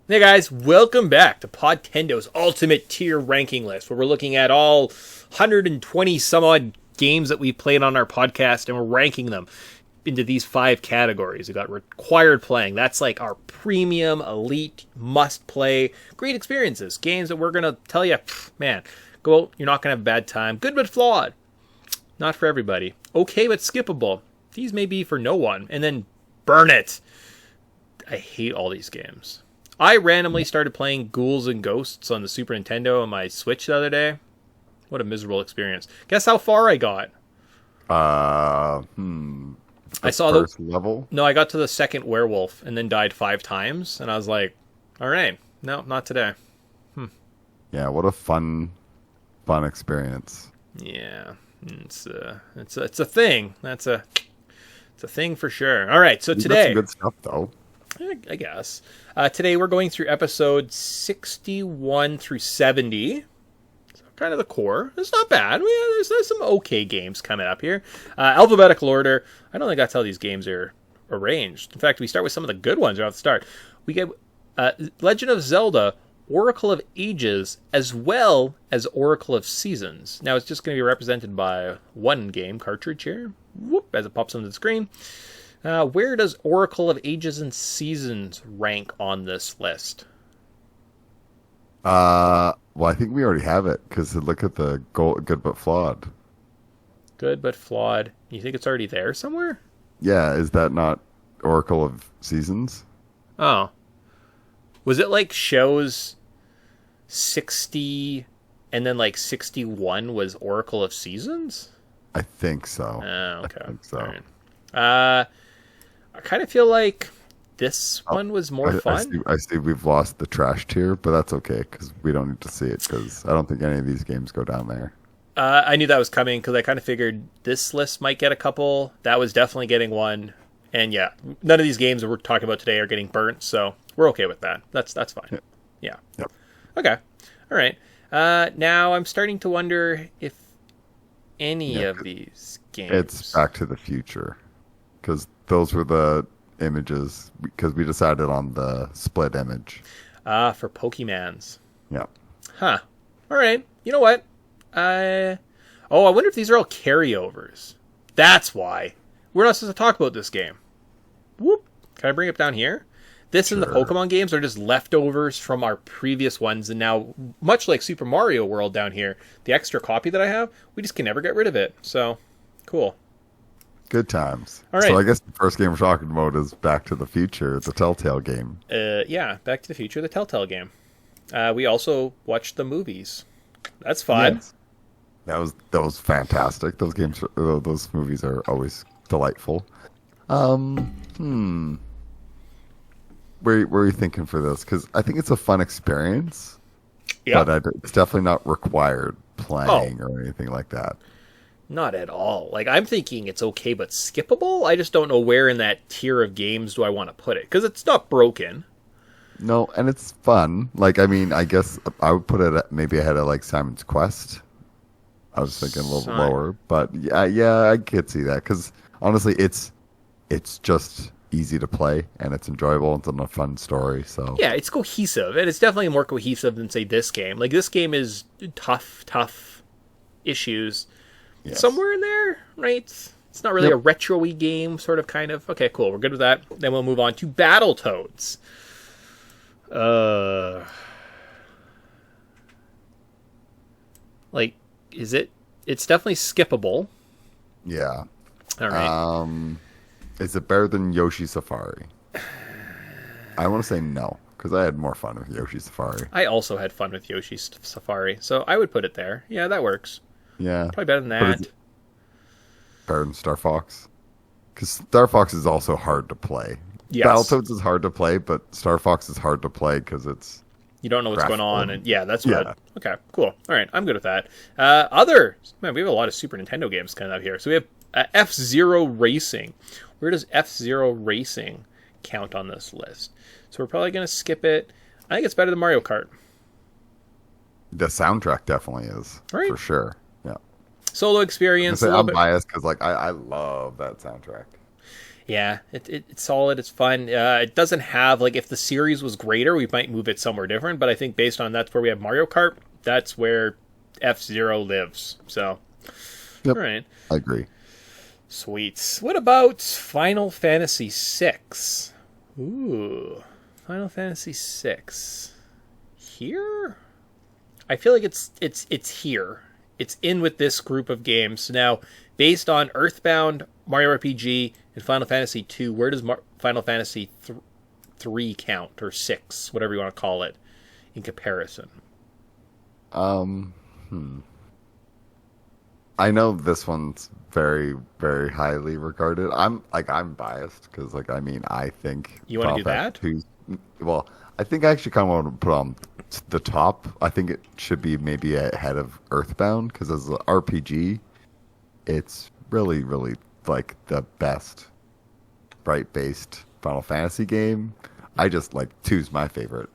Hey guys, welcome back to Podtendo's Ultimate Tier Ranking List, where we're looking at all 120 some odd games that we've played on our podcast, and we're ranking them into these 5 categories. We've got required playing. That's like our premium, elite, must-play, great experiences. Games that we're going to tell you, man, go out, you're not going to have a bad time. Good but flawed. Not for everybody. Okay but skippable. These may be for no one. And then burn it. I hate all these games. I randomly started playing Ghouls and Ghosts on the Super Nintendo on my Switch the other day. What a miserable experience. Guess how far I got? I saw the first level. No, I got to the second werewolf and then died 5 times, and I was like, all right, no, not today. Yeah, what a fun experience. Yeah, it's a thing. It's a thing for sure. All right, so today, some good stuff though. I guess. Today we're going through episode 61 through 70. So kind of the core. It's not bad. There's some okay games coming up here. Alphabetical order. I don't think that's how these games are arranged. In fact, we start with some of the good ones right off the start. We get Legend of Zelda, Oracle of Ages, as well as Oracle of Seasons. Now it's just going to be represented by one game cartridge here. Whoop, as it pops onto the screen. Where does Oracle of Ages and Seasons rank on this list? Well, I think we already have it because look at the good but flawed. Good but flawed. You think it's already there somewhere? Yeah, is that not Oracle of Seasons? Oh. Was it like shows 60 and then like 61 was Oracle of Seasons? I think so. Oh, okay. I think so. All right. I kind of feel like this one was more fun. I see we've lost the trash tier, but that's okay because we don't need to see it because I don't think any of these games go down there. I knew that was coming because I kind of figured this list might get a couple. That was definitely getting one. And yeah, none of these games that we're talking about today are getting burnt, so we're okay with that. That's fine. Yeah. Yep. Okay. All right. Now I'm starting to wonder if any of these games... It's Back to the Future because those were the images because we decided on the split image. For Pokemans. Yeah. Huh. All right. You know what? I wonder if these are all carryovers. That's why. We're not supposed to talk about this game. Whoop. Can I bring it down here? This and the Pokemon games are just leftovers from our previous ones, and now, much like Super Mario World down here, the extra copy that I have, we just can never get rid of it. So, cool. Good times. All right. So I guess the first game we're talking about is Back to the Future, the Telltale game. Yeah, Back to the Future, the Telltale game. We also watched the movies. That's fun. Yes. That was fantastic. Those movies are always delightful. Where are you thinking for this? Because I think it's a fun experience. Yeah. But it's definitely not required playing or anything like that. Not at all. Like, I'm thinking it's okay but skippable. I just don't know where in that tier of games do I want to put it. Because it's not broken. No, and it's fun. Like, I mean, I guess I would put it maybe ahead of, like, Simon's Quest. I was thinking a little lower. But, yeah, I could see that. Because, honestly, it's just easy to play, and it's enjoyable. It's a fun story, so... Yeah, it's cohesive. And it's definitely more cohesive than, say, this game. Like, this game is tough issues... Yes. Somewhere in there, right? It's not really a retro-y game, sort of, kind of. Okay, cool. We're good with that. Then we'll move on to Battletoads. Like, is it? It's definitely skippable. Yeah. All right. Is it better than Yoshi Safari? I want to say no, because I had more fun with Yoshi Safari. I also had fun with Yoshi Safari, so I would put it there. Yeah, that works. Yeah. Probably better than that. Better than Star Fox? Because Star Fox is also hard to play. Yes. Battletoads is hard to play, but Star Fox is hard to play because it's... You don't know what's going on. And yeah, that's what... Okay, cool. All right, I'm good with that. Man, we have a lot of Super Nintendo games coming out here. So we have F-Zero Racing. Where does F-Zero Racing count on this list? So we're probably going to skip it. I think it's better than Mario Kart. The soundtrack definitely is. Right? For sure. Yeah. Solo experience. I'm biased because I love that soundtrack. Yeah, it's solid. It's fun. It doesn't have, like, if the series was greater, we might move it somewhere different. But I think based on that's where we have Mario Kart, that's where F-Zero lives. So, Yep. all right. I agree. Sweet. What about Final Fantasy VI? Ooh, Final Fantasy VI. Here? I feel like it's here. It's in with this group of games. So now, based on Earthbound, Mario RPG, and Final Fantasy II, where does Final Fantasy 3 count, or 6, whatever you want to call it, in comparison? I know this one's very, very highly regarded. I'm biased because, like, I mean, I think You want to do Final that? Fantasy 2 well, I think I actually kind of want to put on the top. I think it should be maybe ahead of Earthbound because as an RPG, it's really, really like the best sprite-based Final Fantasy game. I just like two's my favorite.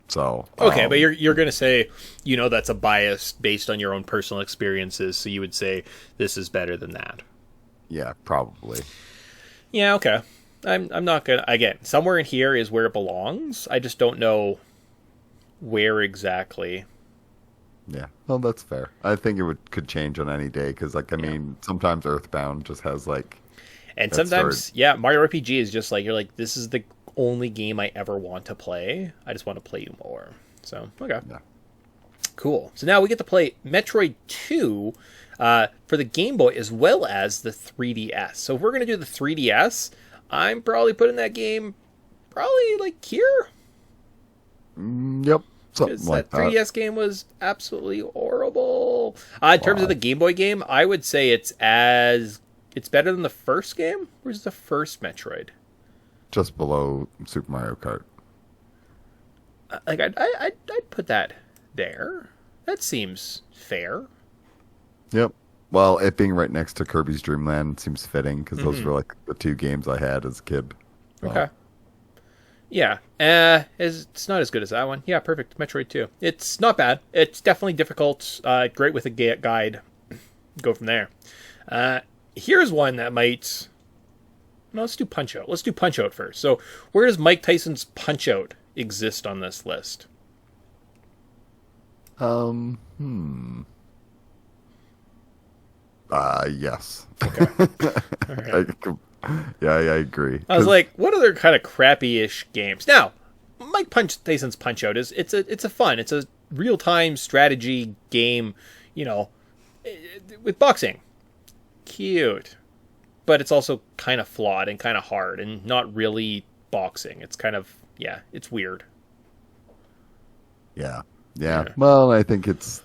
So Okay, but you're going to say, that's a bias based on your own personal experiences, so you would say this is better than that. yeah, probably. Yeah, okay. I'm not gonna, again, somewhere in here is where it belongs. I just don't know where exactly. Yeah, well, that's fair. I think could change on any day because, like, I mean, sometimes Earthbound just has like, And that sometimes, yeah, Mario RPG is just like, you're like, this is the only game I ever want to play. I just want to play you more. So, okay. Yeah. Cool. So now we get to play Metroid 2 for the Game Boy as well as the 3DS. So if we're going to do the 3DS, I'm probably putting that game probably like here. Yep, something Because like that that. 3DS game was absolutely horrible. In terms of the Game Boy game, I would say it's better than the first game. Where's the first Metroid? Just below Super Mario Kart. Like I'd put that there. That seems fair. Yep. Well, it being right next to Kirby's Dream Land seems fitting because those were like the two games I had as a kid. Okay. Yeah. It's not as good as that one. Yeah, perfect. Metroid 2. It's not bad. It's definitely difficult. Great with a guide. Go from there. Here's one that might. No, let's do Punch Out. Let's do Punch Out first. So, where does Mike Tyson's Punch Out exist on this list? Yes. Okay. All right. Yeah, I agree. I was like, what other kind of crappy-ish games? Now, Tyson's Punch Out it's a real-time strategy game, with boxing. Cute. But it's also kind of flawed and kind of hard and not really boxing. It's kind of, it's weird. Yeah. Yeah. Well, I think it's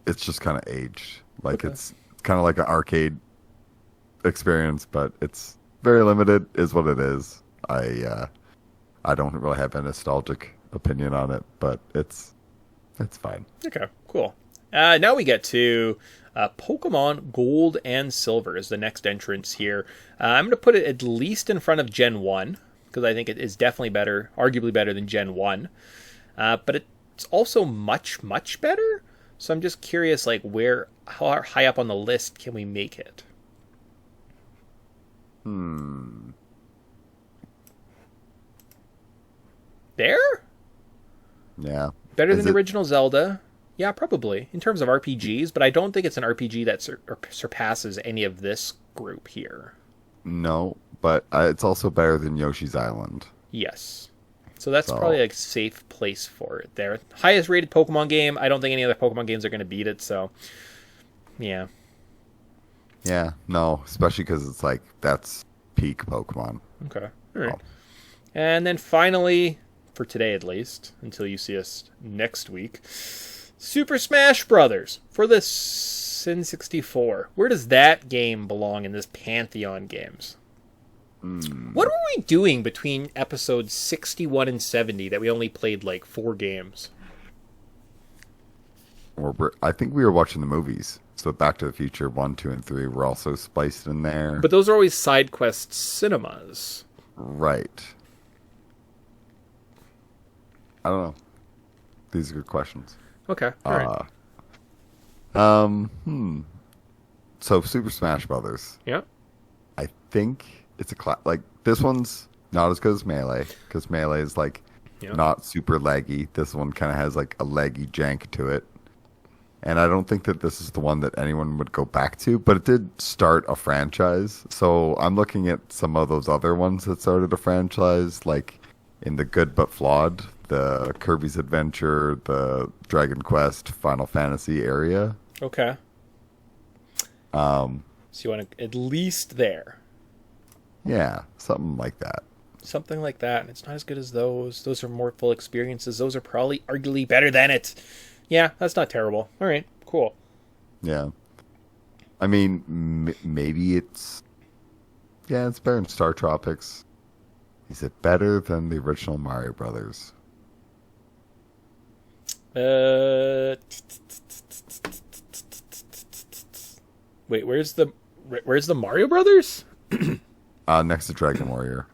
just kind of aged. Like it's kind of like an arcade experience, but it's very limited, is what it is. I don't really have a nostalgic opinion on it, but it's fine. Okay, cool. Now we get to Pokemon Gold and Silver is the next entrance here. I'm going to put it at least in front of Gen 1, because I think it is definitely better, arguably better than Gen 1. But it's also much, much better. So I'm just curious, like, how high up on the list can we make it? There? Yeah. Better Is than the it- original Zelda? Yeah, probably, in terms of RPGs, but I don't think it's an RPG that surpasses any of this group here. No, but it's also better than Yoshi's Island. Yes. So that's probably a safe place for it there. Highest rated Pokemon game. I don't think any other Pokemon games are going to beat it, so yeah. Yeah, no, especially because it's like that's peak Pokemon. Okay. All right. And then finally, for today at least, until you see us next week, Super Smash Brothers for the N64. Where does that game belong in this pantheon games? What were we doing between episodes 61 and 70 that we only played like 4 games? I think we were watching the movies. So Back to the Future 1, 2, and 3 were also spliced in there. But those are always side quest cinemas. Right. I don't know. These are good questions. Okay. All right. So Super Smash Brothers. Yeah. I think it's like this one's not as good as Melee because Melee is like Yeah. not super laggy. This one kind of has like a laggy jank to it. And I don't think that this is the one that anyone would go back to, but it did start a franchise. So I'm looking at some of those other ones that started a franchise, like in the Good But Flawed, the Kirby's Adventure, the Dragon Quest, Final Fantasy area. Okay. So you want to at least there. Yeah, something like that. Something like that. And it's not as good as those. Those are more full experiences. Those are probably arguably better than it. Yeah, that's not terrible. All right, cool. Yeah. I mean, maybe it's... Yeah, it's better than Star Tropics. Is it better than the original Mario Brothers? Wait, where's the Mario Brothers? Next to Dragon Warrior.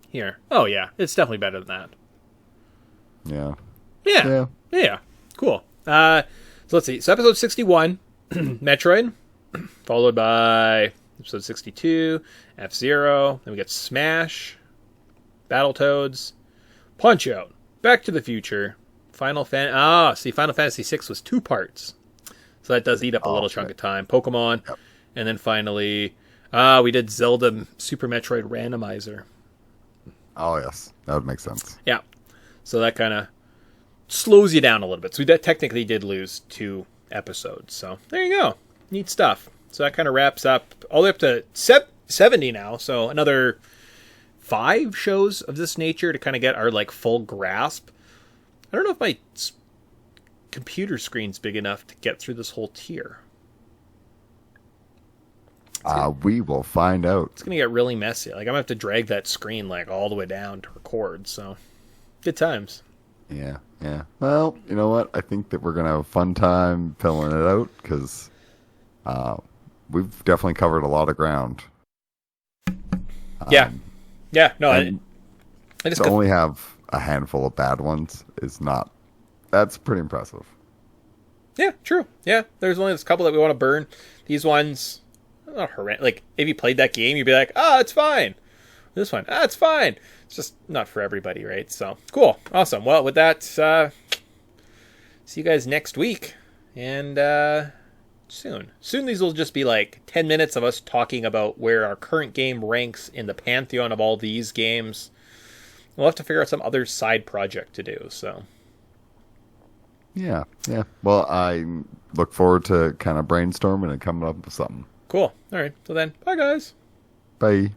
Here. Oh yeah, it's definitely better than that. Yeah. Yeah. Yeah. Cool. So let's see. So episode 61, Metroid, followed by episode 62, F-Zero. Then we get Smash, Battletoads, Punch-Out, Back to the Future, Final Fantasy VI was 2 parts. So that does eat up a little chunk of time. Pokemon. Yep. And then finally, we did Zelda Super Metroid Randomizer. Oh, yes. That would make sense. Yeah. So that kind of slows you down a little bit. So we technically did lose 2 episodes. So there you go. Neat stuff. So that kind of wraps up all the way up to 70 now. So another 5 shows of this nature to kind of get our like full grasp. I don't know if my computer screen's big enough to get through this whole tier. We will find out. It's gonna get really messy. Like I'm gonna have to drag that screen like all the way down to record. So good times. Yeah, yeah. Well, you know what? I think that we're going to have a fun time filling it out because we've definitely covered a lot of ground. Yeah. Yeah. No, And I just to only have a handful of bad ones is not... That's pretty impressive. Yeah, true. Yeah, there's only this couple that we want to burn. These ones, not horrendous. Like, if you played that game, you'd be like, it's fine. This one, it's fine. It's just not for everybody, right? So, cool. Awesome. Well, with that, see you guys next week. And soon. Soon these will just be like 10 minutes of us talking about where our current game ranks in the pantheon of all these games. We'll have to figure out some other side project to do, so... Yeah, yeah. Well, I look forward to kind of brainstorming and coming up with something. Cool. All right. So then, bye, guys. Bye.